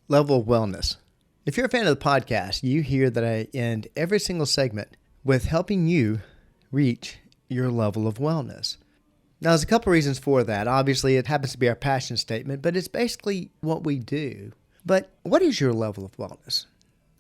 level of wellness. If you're a fan of the podcast, you hear that I end every single segment with helping you reach your level of wellness. Now, there's a couple reasons for that. Obviously, it happens to be our passion statement, but it's basically what we do. But what is your level of wellness?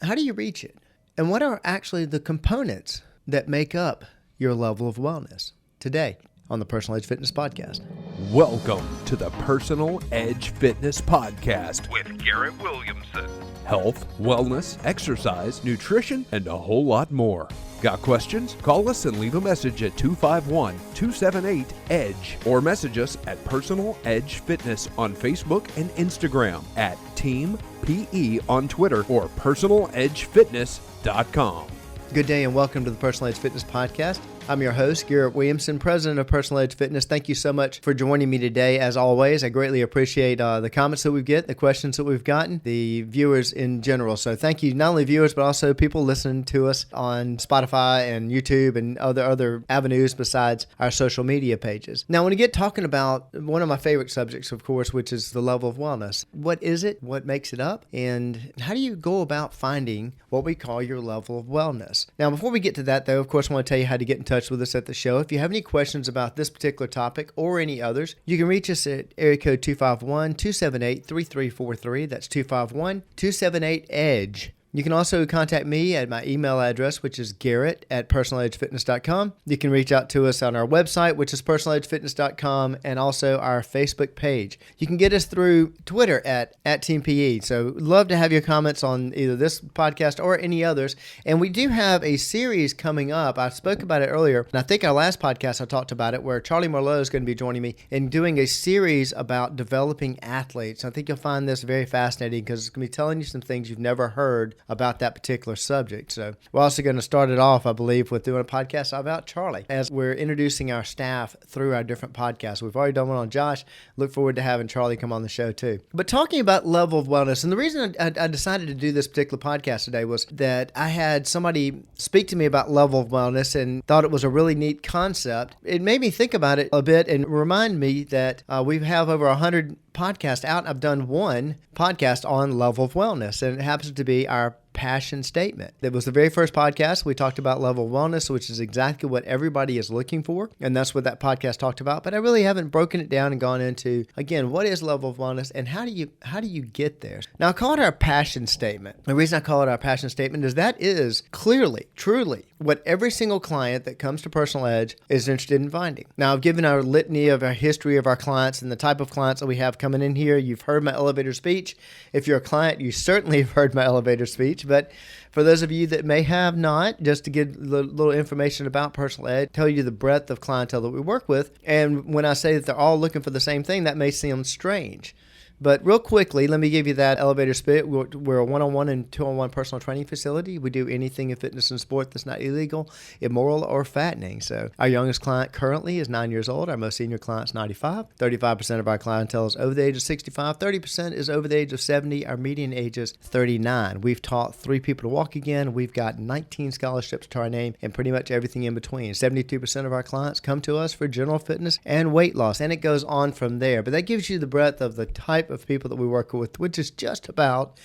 How do you reach it? And what are actually the components that make up your level of wellness? Today on the Personal Edge Fitness Podcast. Welcome to the Personal Edge Fitness Podcast with Garrett Williamson. Health, wellness, exercise, nutrition, and a whole lot more. Got questions? Call us and leave a message at 251-278-EDGE or message us at Personal Edge Fitness on Facebook and Instagram, at Team PE on Twitter, or personaledgefitness.com. Good day and welcome to the Personal Edge Fitness Podcast. I'm your host, Garrett Williamson, president of Personal Edge Fitness. Thank you so much for joining me today. As always, I greatly appreciate the comments that we get, the questions that we've gotten, the viewers in general. So thank you, not only viewers, but also people listening to us on Spotify and YouTube and other avenues besides our social media pages. Now, when we get talking about one of my favorite subjects, of course, which is the level of wellness. What is it? What makes it up? And how do you go about finding what we call your level of wellness? Now, before we get to that, though, of course, I want to tell you how to get in touch with us at the show. If you have any questions about this particular topic or any others, you can reach us at area code 251-278-3343. That's 251-278-EDGE. You can also contact me at my email address, which is garrett@personaledgefitness.com. You can reach out to us on our website, which is personaledgefitness.com, and also our Facebook page. You can get us through Twitter at Team PE. So love to have your comments on either this podcast or any others. And we do have a series coming up. I spoke about it earlier, and I think our last podcast I talked about it, where Charlie Merlot is going to be joining me in doing a series about developing athletes. I think you'll find this very fascinating because it's going to be telling you some things you've never heard about that particular subject. So we're also going to start it off, I believe, with doing a podcast about Charlie as we're introducing our staff through our different podcasts. We've already done one on Josh. Look forward to having Charlie come on the show too. But talking about level of wellness, and the reason I decided to do this particular podcast today was that I had somebody speak to me about level of wellness and thought it was a really neat concept. It made me think about it a bit and remind me that we have over 100 podcasts out. I've done one podcast on level of wellness, and it happens to be our passion statement. That was the very first podcast. We talked about level of wellness, which is exactly what everybody is looking for. And that's what that podcast talked about. But I really haven't broken it down and gone into, again, what is level of wellness and how do you get there? Now, I call it our passion statement. The reason I call it our passion statement is that is clearly, truly what every single client that comes to Personal Edge is interested in finding. Now, I've given our litany of our history of our clients and the type of clients that we have coming in here. You've heard my elevator speech. If you're a client, you certainly have heard my elevator speech. But for those of you that may have not, just to give a little information about Personal Edge, tell you the breadth of clientele that we work with. And when I say that they're all looking for the same thing, that may seem strange. But real quickly, let me give you that elevator speech. We're a one-on-one and two-on-one personal training facility. We do anything in fitness and sport that's not illegal, immoral, or fattening. So our youngest client currently is 9 years old. Our most senior client is 95. 35% of our clientele is over the age of 65. 30% is over the age of 70. Our median age is 39. We've taught 3 people to walk again. We've got 19 scholarships to our name and pretty much everything in between. 72% of our clients come to us for general fitness and weight loss, and it goes on from there. But that gives you the breadth of the type of people that we work with, which is just about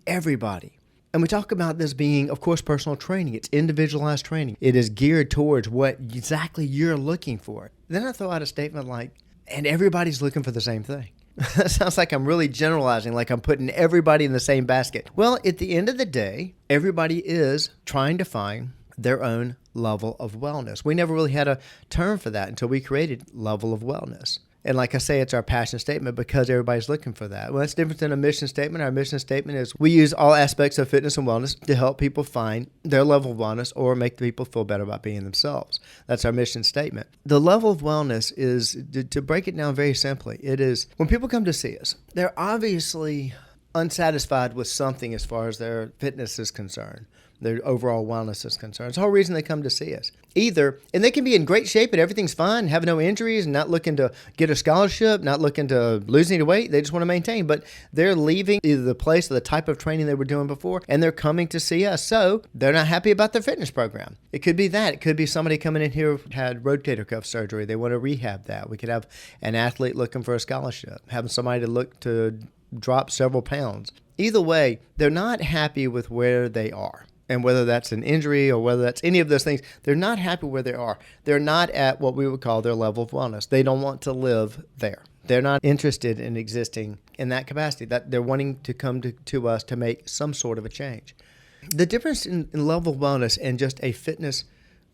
everybody. And we talk about this being, of course, personal training. It's individualized training. It is geared towards what exactly you're looking for. Then I throw out a statement like, and everybody's looking for the same thing. That sounds like I'm really generalizing, like I'm putting everybody in the same basket. Well, at the end of the day, everybody is trying to find their own level of wellness. We never really had a term for that until we created level of wellness. And like I say, it's our passion statement because everybody's looking for that. Well, that's different than a mission statement. Our mission statement is we use all aspects of fitness and wellness to help people find their level of wellness or make people feel better about being themselves. That's our mission statement. The level of wellness is, to break it down very simply, it is when people come to see us, they're obviously unsatisfied with something as far as their fitness is concerned. Their overall wellness is concerned. It's the whole reason they come to see us. Either, and they can be in great shape and everything's fine, have no injuries, not looking to get a scholarship, not looking to lose any weight. They just want to maintain. But they're leaving either the place or the type of training they were doing before, and they're coming to see us. So they're not happy about their fitness program. It could be that. It could be somebody coming in here who had rotator cuff surgery. They want to rehab that. We could have an athlete looking for a scholarship, having somebody to look to dropped several pounds. Either way, they're not happy with where they are. And whether that's an injury or whether that's any of those things, they're not happy where they are. They're not at what we would call their level of wellness. They don't want to live there. They're not interested in existing in that capacity. That they're wanting to come to us to make some sort of a change. The difference in level of wellness and just a fitness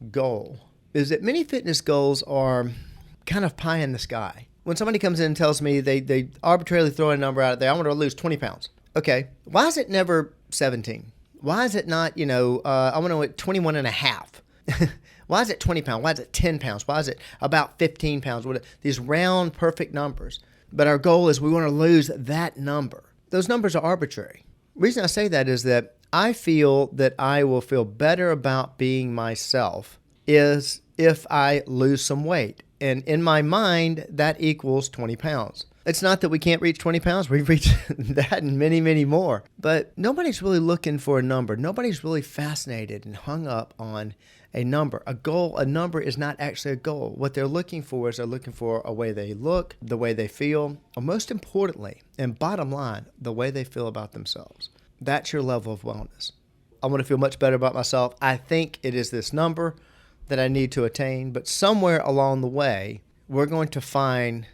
goal is that many fitness goals are kind of pie in the sky. When somebody comes in and tells me they arbitrarily throw a number out there, I want to lose 20 pounds. Okay, why is it never 17? Why is it not, I want to 21 and a half? Why is it 20 pounds? Why is it 10 pounds? Why is it about 15 pounds? These round, perfect numbers. But our goal is we want to lose that number. Those numbers are arbitrary. The reason I say that is that I feel that I will feel better about being myself is if I lose some weight. And in my mind, that equals 20 pounds. It's not that we can't reach 20 pounds. We've reached that and many, many more. But nobody's really looking for a number. Nobody's really fascinated and hung up on a number. A goal, a number is not actually a goal. What they're looking for is they're looking for a way they look, the way they feel, or most importantly, and bottom line, the way they feel about themselves. That's your level of wellness. I want to feel much better about myself. I think it is this number that I need to attain, but somewhere along the way, we're going to find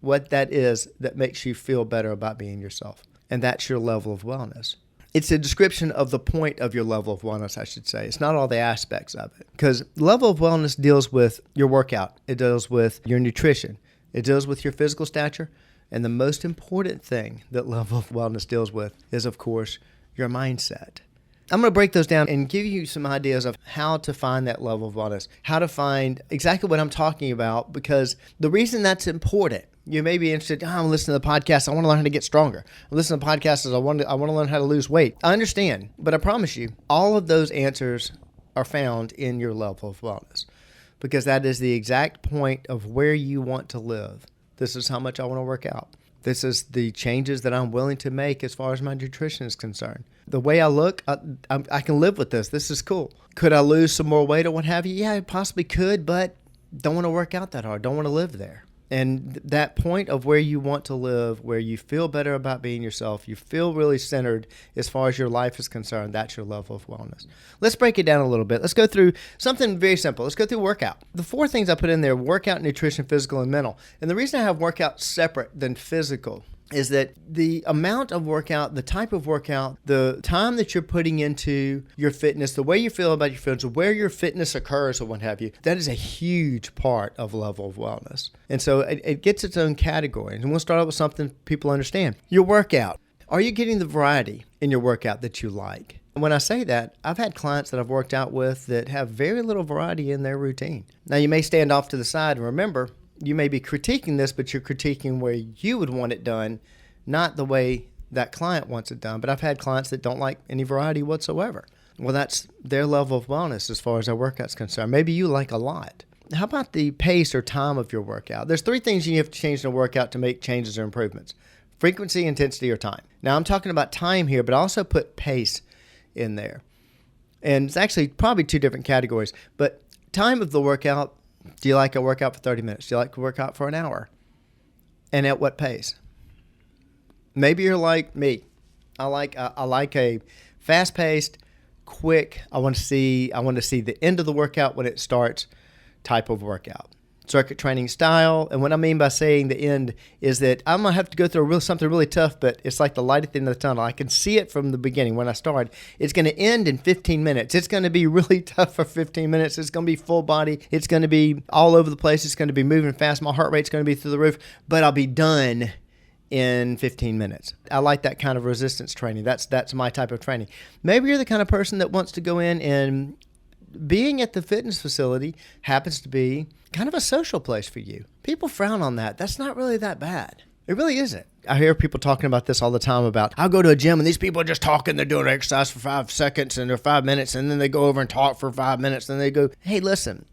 what that is that makes you feel better about being yourself. And that's your level of wellness. It's a description of the point of your level of wellness, I should say. It's not all the aspects of it. Because level of wellness deals with your workout. It deals with your nutrition. It deals with your physical stature. And the most important thing that level of wellness deals with is, of course, your mindset. I'm going to break those down and give you some ideas of how to find that level of wellness, how to find exactly what I'm talking about, because the reason that's important, you may be interested, I'm listening to the podcast, I want to learn how to get stronger. I'm listening to podcasts, I want to learn how to lose weight. I understand, but I promise you, all of those answers are found in your level of wellness, because that is the exact point of where you want to live. This is how much I want to work out. This is the changes that I'm willing to make as far as my nutrition is concerned. The way I look, I can live with this. This is cool. Could I lose some more weight or what have you? Yeah, I possibly could, but don't want to work out that hard. Don't want to live there. And that point of where you want to live, where you feel better about being yourself, you feel really centered as far as your life is concerned, that's your level of wellness. Let's break it down a little bit. Let's go through something very simple. Let's go through workout. The 4 things I put in there: workout, nutrition, physical, and mental. And the reason I have workout separate than physical is that the amount of workout, the type of workout, the time that you're putting into your fitness, the way you feel about your fitness, where your fitness occurs or what have you, that is a huge part of level of wellness. And so it gets its own category. And we'll start out with something people understand. Your workout. Are you getting the variety in your workout that you like? And when I say that, I've had clients that I've worked out with that have very little variety in their routine. Now, you may stand off to the side and remember, you may be critiquing this, but you're critiquing where you would want it done, not the way that client wants it done. But I've had clients that don't like any variety whatsoever. Well, that's their level of wellness as far as their workout's concerned. Maybe you like a lot. How about the pace or time of your workout? There's 3 things you have to change in a workout to make changes or improvements: frequency, intensity, or time. Now, I'm talking about time here, but I also put pace in there. And it's actually probably 2 different categories. But time of the workout: do you like a workout for 30 minutes? Do you like a workout for an hour? And at what pace? Maybe you're like me. I like a fast-paced, quick, I want to see the end of the workout when it starts type of workout. Circuit training style. And what I mean by saying the end is that I'm going to have to go through something really tough, but it's like the light at the end of the tunnel. I can see it from the beginning when I start. It's going to end in 15 minutes. It's going to be really tough for 15 minutes. It's going to be full body. It's going to be all over the place. It's going to be moving fast. My heart rate's going to be through the roof, but I'll be done in 15 minutes. I like that kind of resistance training. That's my type of training. Maybe you're the kind of person that wants to go in, and being at the fitness facility happens to be kind of a social place for you. People frown on that. That's not really that bad. It really isn't. I hear people talking about this all the time about, I'll go to a gym and these people are just talking. They're doing exercise for 5 seconds and they're 5 minutes, and then they go over and talk for 5 minutes. And they go, hey, listen,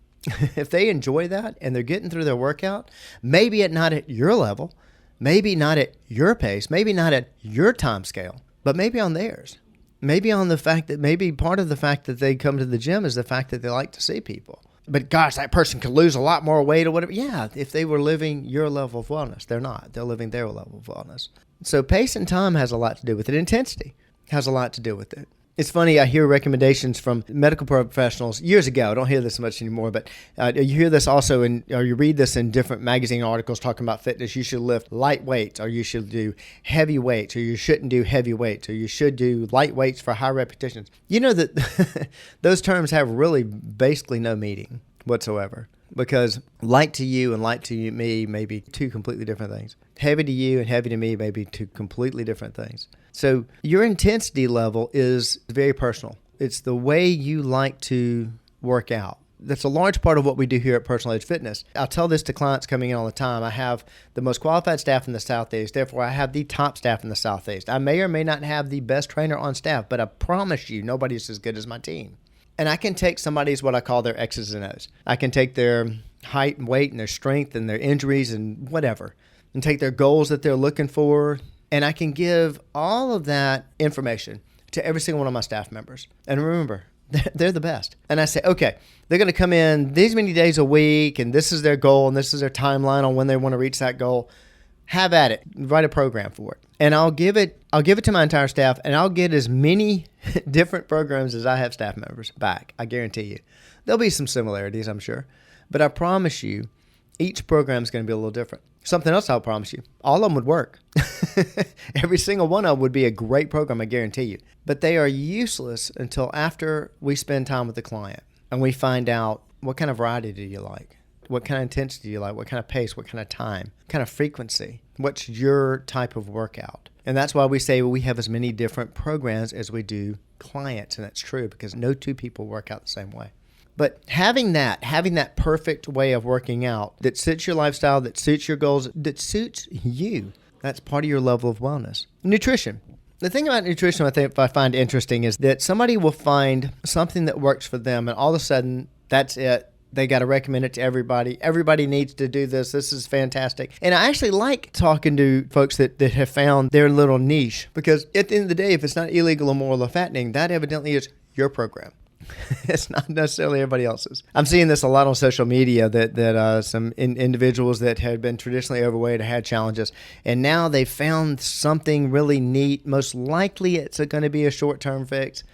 if they enjoy that and they're getting through their workout, maybe not at your level, maybe not at your pace, maybe not at your time scale, but maybe on theirs. Maybe on the fact that maybe part of the fact that they come to the gym is the fact that they like to see people. But gosh, that person could lose a lot more weight or whatever. Yeah, if they were living your level of wellness. They're not. They're living their level of wellness. So pace and time has a lot to do with it. Intensity has a lot to do with it. It's funny, I hear recommendations from medical professionals years ago. I don't hear this much anymore, but you hear this also or you read this in different magazine articles talking about fitness. You should lift light weights, or you should do heavy weights, or you shouldn't do heavy weights, or you should do light weights for high repetitions. You know that those terms have really basically no meaning whatsoever, because light to you and light to me may be two completely different things. Heavy to you and heavy to me may be two completely different things. So your intensity level is very personal. It's the way you like to work out. That's a large part of what we do here at Personal Edge Fitness. I'll tell this to clients coming in all the time. I have the most qualified staff in the Southeast. Therefore, I have the top staff in the Southeast. I may or may not have the best trainer on staff, but I promise you, nobody's as good as my team. And I can take somebody's what I call their X's and O's. I can take their height and weight and their strength and their injuries and whatever, and take their goals that they're looking for, and I can give all of that information to every single one of my staff members. And remember, they're the best. And I say, okay, they're going to come in these many days a week, and this is their goal, and this is their timeline on when they want to reach that goal. Have at it. Write a program for it. And I'll give it to my entire staff, and I'll get as many different programs as I have staff members back. I guarantee you. There'll be some similarities, I'm sure. But I promise you, each program is going to be a little different. Something else I'll promise you, all of them would work. Every single one of them would be a great program, I guarantee you. But they are useless until after we spend time with the client and we find out what kind of variety do you like? What kind of intensity do you like? What kind of pace? What kind of time? What kind of frequency? What's your type of workout? And that's why we say we have as many different programs as we do clients. And that's true because no two people work out the same way. But having that perfect way of working out that suits your lifestyle, that suits your goals, that suits you, that's part of your level of wellness. Nutrition. The thing about nutrition I find interesting is that somebody will find something that works for them, and all of a sudden, that's it. They got to recommend it to everybody. Everybody needs to do this. This is fantastic. And I actually like talking to folks that have found their little niche, because at the end of the day, if it's not illegal, immoral, or fattening, that evidently is your program. It's not necessarily everybody else's. I'm seeing this a lot on social media that some individuals that had been traditionally overweight had challenges, and now they found something really neat. Most likely it's going to be a short-term fix,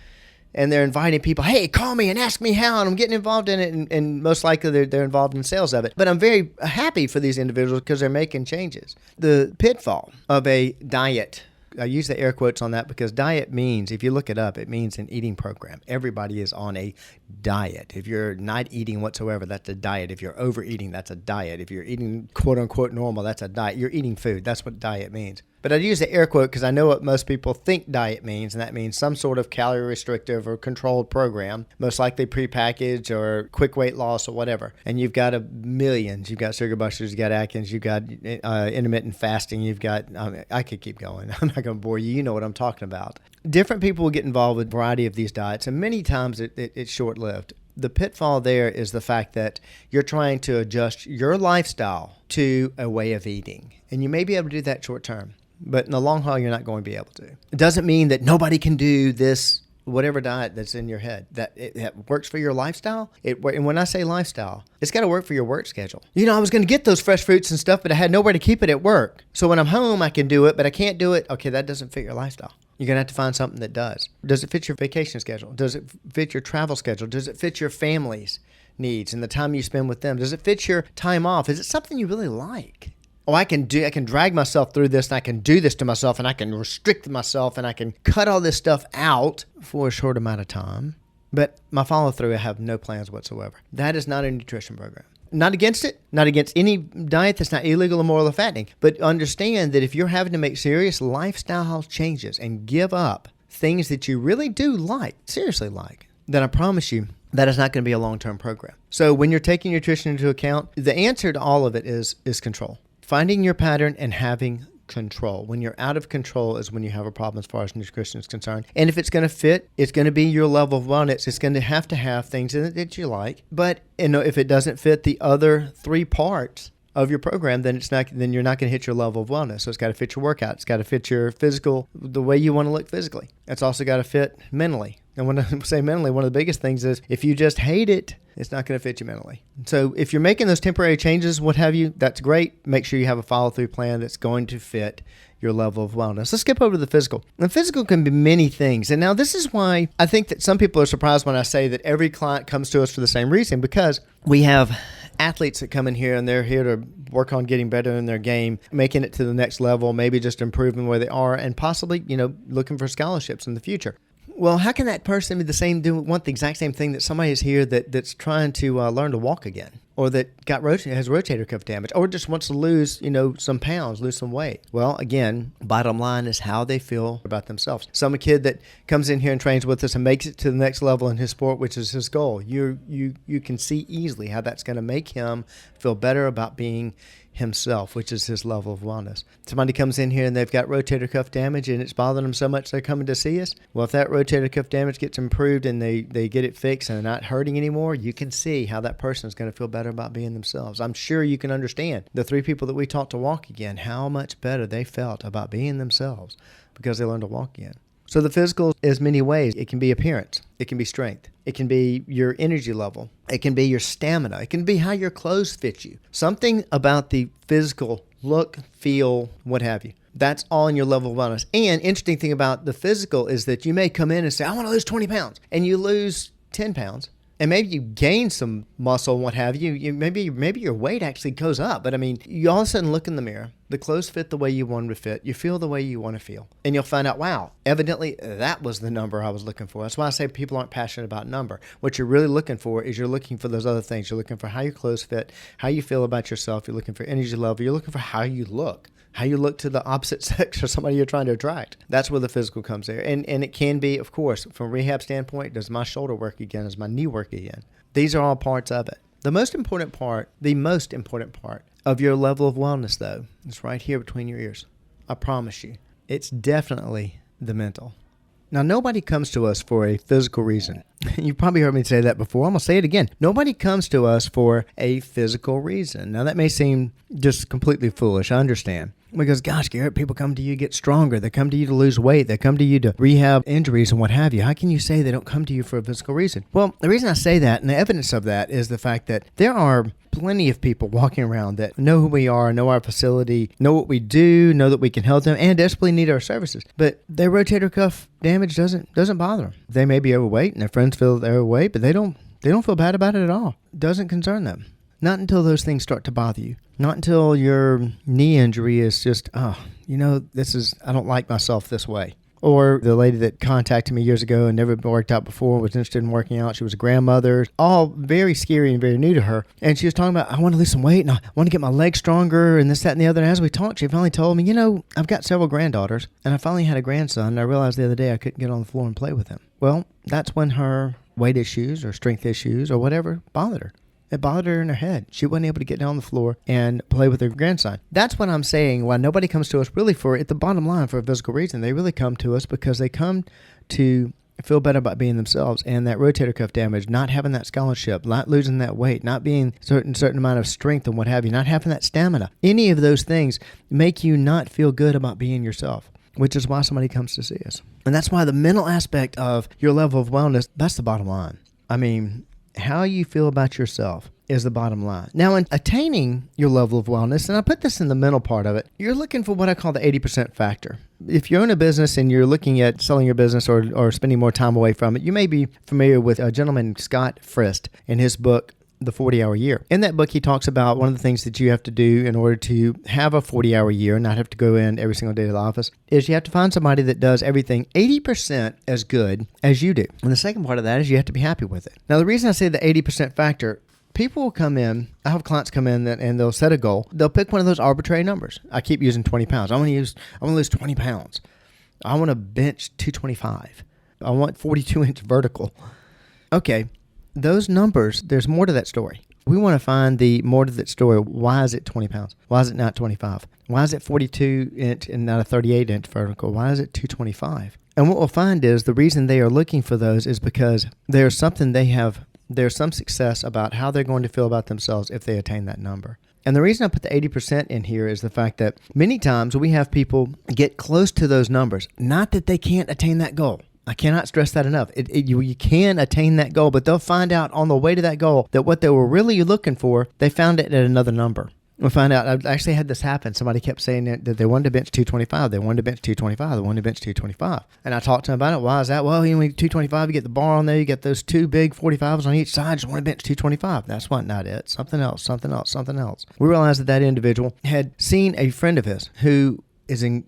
and they're inviting people, hey, call me and ask me how, and I'm getting involved in it, and most likely they're involved in sales of it. But I'm very happy for these individuals because they're making changes. The pitfall of a diet, I use the air quotes on that because diet means, if you look it up, it means an eating program. Everybody is on a diet. If you're not eating whatsoever, that's a diet. If you're overeating, that's a diet. If you're eating quote unquote normal, that's a diet. You're eating food. That's what diet means. But I use the air quote because I know what most people think diet means, and that means some sort of calorie restrictive or controlled program, most likely prepackaged or quick weight loss or whatever. And you've got millions. You've got Sugar Busters, you've got Atkins, you've got intermittent fasting, you've got, I could keep going. I'm not going to bore you. You know what I'm talking about. Different people will get involved with a variety of these diets, and many times it's short-lived. The pitfall there is the fact that you're trying to adjust your lifestyle to a way of eating. And you may be able to do that short term, but in the long haul, you're not going to be able to. It doesn't mean that nobody can do this, whatever diet that's in your head, that works for your lifestyle. And when I say lifestyle, it's got to work for your work schedule. You know, I was going to get those fresh fruits and stuff, but I had nowhere to keep it at work. So when I'm home, I can do it, but I can't do it. Okay, that doesn't fit your lifestyle. You're going to have to find something that does. Does it fit your vacation schedule? Does it fit your travel schedule? Does it fit your family's needs and the time you spend with them? Does it fit your time off? Is it something you really like? Oh, I can drag myself through this, and I can do this to myself, and I can restrict myself, and I can cut all this stuff out for a short amount of time. But my follow-through, I have no plans whatsoever. That is not a nutrition program. Not against it, not against any diet that's not illegal, immoral, or fattening. But understand that if you're having to make serious lifestyle changes and give up things that you really do like, seriously like, then I promise you that is not going to be a long-term program. So when you're taking nutrition into account, the answer to all of it is control. Finding your pattern and having control. When you're out of control is when you have a problem as far as nutrition is concerned. And if it's going to fit, it's going to be your level of wellness. It's going to have things in it that you like. But if it doesn't fit the other three parts of your program, then you're not going to hit your level of wellness. So it's got to fit your workout. It's got to fit your physical, the way you want to look physically. It's also got to fit mentally. And when I say mentally, one of the biggest things is if you just hate it, it's not going to fit you mentally. So if you're making those temporary changes, what have you, that's great. Make sure you have a follow-through plan that's going to fit your level of wellness. Let's skip over to the physical. The physical can be many things. And now this is why I think that some people are surprised when I say that every client comes to us for the same reason, because we have athletes that come in here and they're here to work on getting better in their game, making it to the next level, maybe just improving where they are, and possibly, looking for scholarships in the future. Well, how can that person be want the exact same thing that somebody is here that's trying to learn to walk again, or that has rotator cuff damage, or just wants to lose, some pounds, lose some weight? Well, again, bottom line is how they feel about themselves. Some kid that comes in here and trains with us and makes it to the next level in his sport, which is his goal, you can see easily how that's going to make him feel better about being himself, which is his level of wellness. Somebody comes in here and they've got rotator cuff damage and it's bothering them so much they're coming to see us. Well, if that rotator cuff damage gets improved and they get it fixed and they're not hurting anymore, you can see how that person is going to feel better about being themselves. I'm sure you can understand the 3 people that we taught to walk again, how much better they felt about being themselves because they learned to walk again. So the physical is many ways. It can be appearance. It can be strength. It can be your energy level. It can be your stamina. It can be how your clothes fit you. Something about the physical look, feel, what have you. That's all in your level of wellness. And interesting thing about the physical is that you may come in and say, I want to lose 20 pounds. And you lose 10 pounds. And maybe you gain some muscle and what have you. Maybe your weight actually goes up. But you all of a sudden look in the mirror. The clothes fit the way you want them to fit. You feel the way you want to feel. And you'll find out, wow, evidently that was the number I was looking for. That's why I say people aren't passionate about number. What you're really looking for is you're looking for those other things. You're looking for how your clothes fit, how you feel about yourself. You're looking for energy level. You're looking for how you look. How you look to the opposite sex or somebody you're trying to attract. That's where the physical comes there. And it can be, of course, from a rehab standpoint, does my shoulder work again? Does my knee work again? These are all parts of it. The most important part of your level of wellness, though, is right here between your ears. I promise you. It's definitely the mental. Now, nobody comes to us for a physical reason. You've probably heard me say that before. I'm going to say it again. Nobody comes to us for a physical reason. Now, that may seem just completely foolish. I understand. Because, gosh, Garrett, people come to you to get stronger. They come to you to lose weight. They come to you to rehab injuries and what have you. How can you say they don't come to you for a physical reason? Well, the reason I say that, and the evidence of that, is the fact that there are plenty of people walking around that know who we are, know our facility, know what we do, know that we can help them, and desperately need our services. But their rotator cuff damage doesn't bother them. They may be overweight, and their friends feel they're overweight, but they don't feel bad about it at all. It doesn't concern them. Not until those things start to bother you. Not until your knee injury is just, I don't like myself this way. Or the lady that contacted me years ago and never worked out before, was interested in working out. She was a grandmother, all very scary and very new to her. And she was talking about, I want to lose some weight and I want to get my legs stronger and this, that, and the other. And as we talked, she finally told me, I've got several granddaughters and I finally had a grandson. And I realized the other day I couldn't get on the floor and play with him. Well, that's when her weight issues or strength issues or whatever bothered her. It bothered her in her head. She wasn't able to get down on the floor and play with her grandson. That's what I'm saying. Why nobody comes to us really for, at the bottom line, for a physical reason. They really come to us because they come to feel better about being themselves. And that rotator cuff damage, not having that scholarship, not losing that weight, not being certain amount of strength and what have you, not having that stamina. Any of those things make you not feel good about being yourself, which is why somebody comes to see us. And that's why the mental aspect of your level of wellness, that's the bottom line. How you feel about yourself is the bottom line. Now, in attaining your level of wellness, and I put this in the mental part of it, you're looking for what I call the 80% factor. If you own a business and you're looking at selling your business or spending more time away from it, you may be familiar with a gentleman, Scott Frist, in his book, The 40-Hour Year. In that book, he talks about one of the things that you have to do in order to have a 40-hour year and not have to go in every single day to the office is you have to find somebody that does everything 80% as good as you do. And the second part of that is you have to be happy with it. Now, the reason I say the 80% factor, people will come in, I have clients come in and they'll set a goal. They'll pick one of those arbitrary numbers. I keep using 20 pounds. I want to lose 20 pounds. I want to bench 225. I want 42-inch vertical. Okay. Those numbers, there's more to that story. We want to find the more to that story. Why is it 20 pounds? Why is it not 25? Why is it 42-inch and not a 38-inch vertical? Why is it 225? And what we'll find is the reason they are looking for those is because there's some success about how they're going to feel about themselves if they attain that number. And the reason I put the 80% in here is the fact that many times we have people get close to those numbers, not that they can't attain that goal. I cannot stress that enough. You can attain that goal, but they'll find out on the way to that goal that what they were really looking for, they found it at another number. We find out, I've actually had this happen. Somebody kept saying that they wanted to bench 225. They wanted to bench 225. They wanted to bench 225. And I talked to them about it. Why is that? Well, 225, you get the bar on there. You get those two big 45s on each side. Just want to bench 225. That's not it. Something else. We realized that individual had seen a friend of his who is in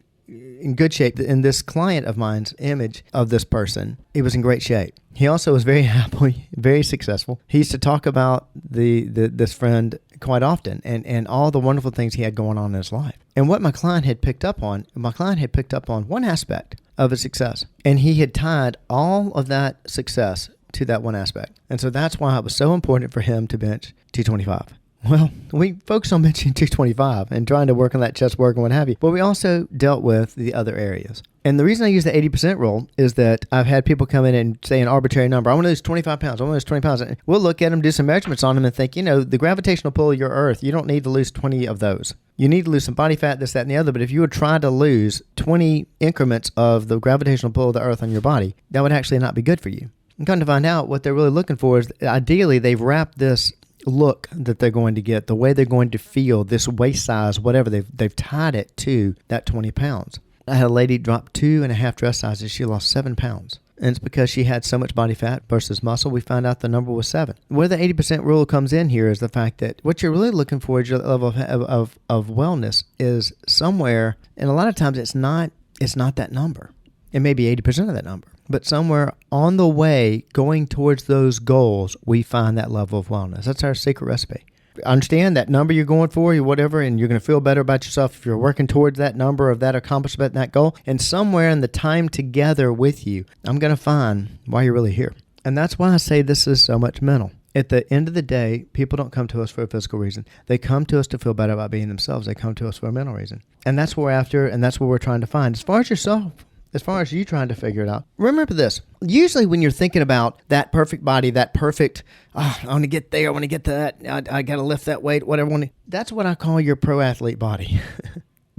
good shape. In this client of mine's image of this person, he was in great shape. He also was very happy, very successful. He used to talk about this friend quite often and all the wonderful things he had going on in his life. And what my client had picked up on one aspect of his success. And he had tied all of that success to that one aspect. And so that's why it was so important for him to bench 225. Well, we focused on benching 225 and trying to work on that chest work and what have you, but we also dealt with the other areas. And the reason I use the 80% rule is that I've had people come in and say an arbitrary number. I want to lose 25 pounds. I want to lose 20 pounds. And we'll look at them, do some measurements on them and think, the gravitational pull of your earth, you don't need to lose 20 of those. You need to lose some body fat, this, that, and the other. But if you would try to lose 20 increments of the gravitational pull of the earth on your body, that would actually not be good for you. And come to find out, what they're really looking for is, ideally, they've wrapped this look that they're going to get, the way they're going to feel, this waist size, whatever, they've tied it to that 20 pounds. I had a lady drop 2.5 dress sizes. She lost 7 pounds. And it's because she had so much body fat versus muscle. We found out the number was 7. Where the 80% rule comes in here is the fact that what you're really looking for is your level of wellness is somewhere, and a lot of times it's not that number. It may be 80% of that number. But somewhere on the way going towards those goals, we find that level of wellness. That's our secret recipe. Understand that number you're going for, whatever, and you're going to feel better about yourself if you're working towards that number of that accomplishment, that goal. And somewhere in the time together with you, I'm going to find why you're really here. And that's why I say this is so much mental. At the end of the day, people don't come to us for a physical reason. They come to us to feel better about being themselves. They come to us for a mental reason. And that's what we're after, and that's what we're trying to find. As far as yourself, as far as you trying to figure it out, remember this. Usually when you're thinking about that perfect body, that perfect, I want to get there, I want to get to that, I got to lift that weight, whatever. That's what I call your pro athlete body.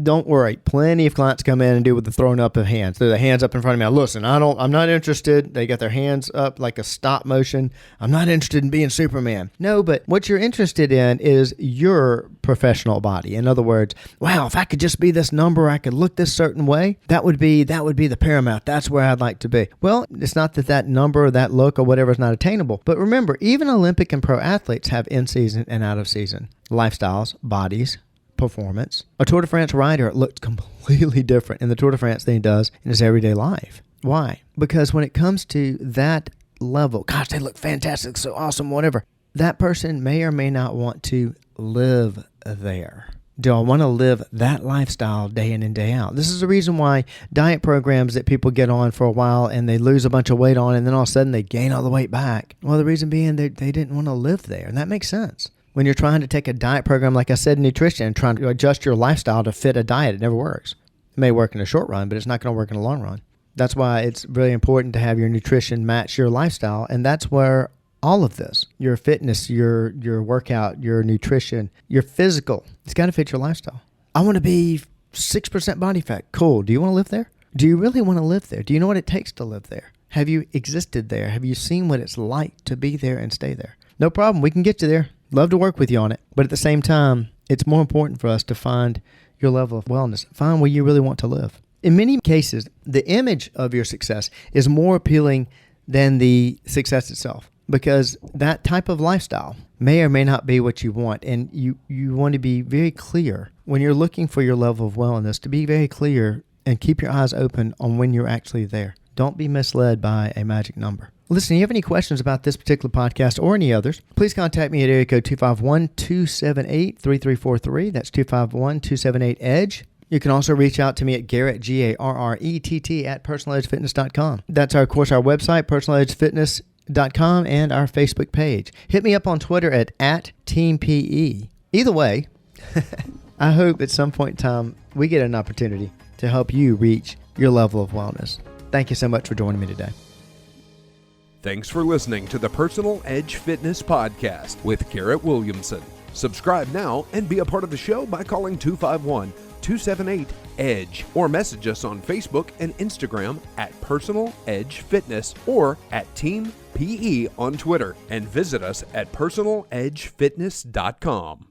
Don't worry. Plenty of clients come in and do with the throwing up of hands. They're the hands up in front of me. Listen, I'm not interested. They got their hands up like a stop motion. I'm not interested in being Superman. No, but what you're interested in is your professional body. In other words, wow, if I could just be this number, I could look this certain way, that would be the paramount. That's where I'd like to be. Well, it's not that number or that look or whatever is not attainable. But remember, even Olympic and pro athletes have in-season and out-of-season lifestyles, bodies, performance. A Tour de France rider looks completely different in the Tour de France than he does in his everyday life. Why? Because when it comes to that level, gosh, they look fantastic, so awesome, whatever. That person may or may not want to live there. Do I want to live that lifestyle day in and day out? This is the reason why diet programs that people get on for a while and they lose a bunch of weight on and then all of a sudden they gain all the weight back. Well, the reason being they didn't want to live there, and that makes sense. When you're trying to take a diet program, like I said, nutrition, and trying to adjust your lifestyle to fit a diet, it never works. It may work in the short run, but it's not going to work in the long run. That's why it's really important to have your nutrition match your lifestyle, and that's where all of this, your fitness, your workout, your nutrition, your physical, it's got to fit your lifestyle. I want to be 6% body fat. Cool. Do you want to live there? Do you really want to live there? Do you know what it takes to live there? Have you existed there? Have you seen what it's like to be there and stay there? No problem. We can get you there. Love to work with you on it. But at the same time, it's more important for us to find your level of wellness. Find where you really want to live. In many cases, the image of your success is more appealing than the success itself, because that type of lifestyle may or may not be what you want. And you want to be very clear when you're looking for your level of wellness, to be very clear and keep your eyes open on when you're actually there. Don't be misled by a magic number. Listen, if you have any questions about this particular podcast or any others, please contact me at area code 251-278-3343. That's 251-278-EDGE. You can also reach out to me at Garrett, Garrett, at personaledgefitness.com. That's, of course, our website, personaledgefitness.com, and our Facebook page. Hit me up on Twitter at @TeamPE. Either way, I hope at some point in time we get an opportunity to help you reach your level of wellness. Thank you so much for joining me today. Thanks for listening to the Personal Edge Fitness Podcast with Garrett Williamson. Subscribe now and be a part of the show by calling 251-278-EDGE or message us on Facebook and Instagram at Personal Edge Fitness or at Team PE on Twitter, and visit us at personaledgefitness.com.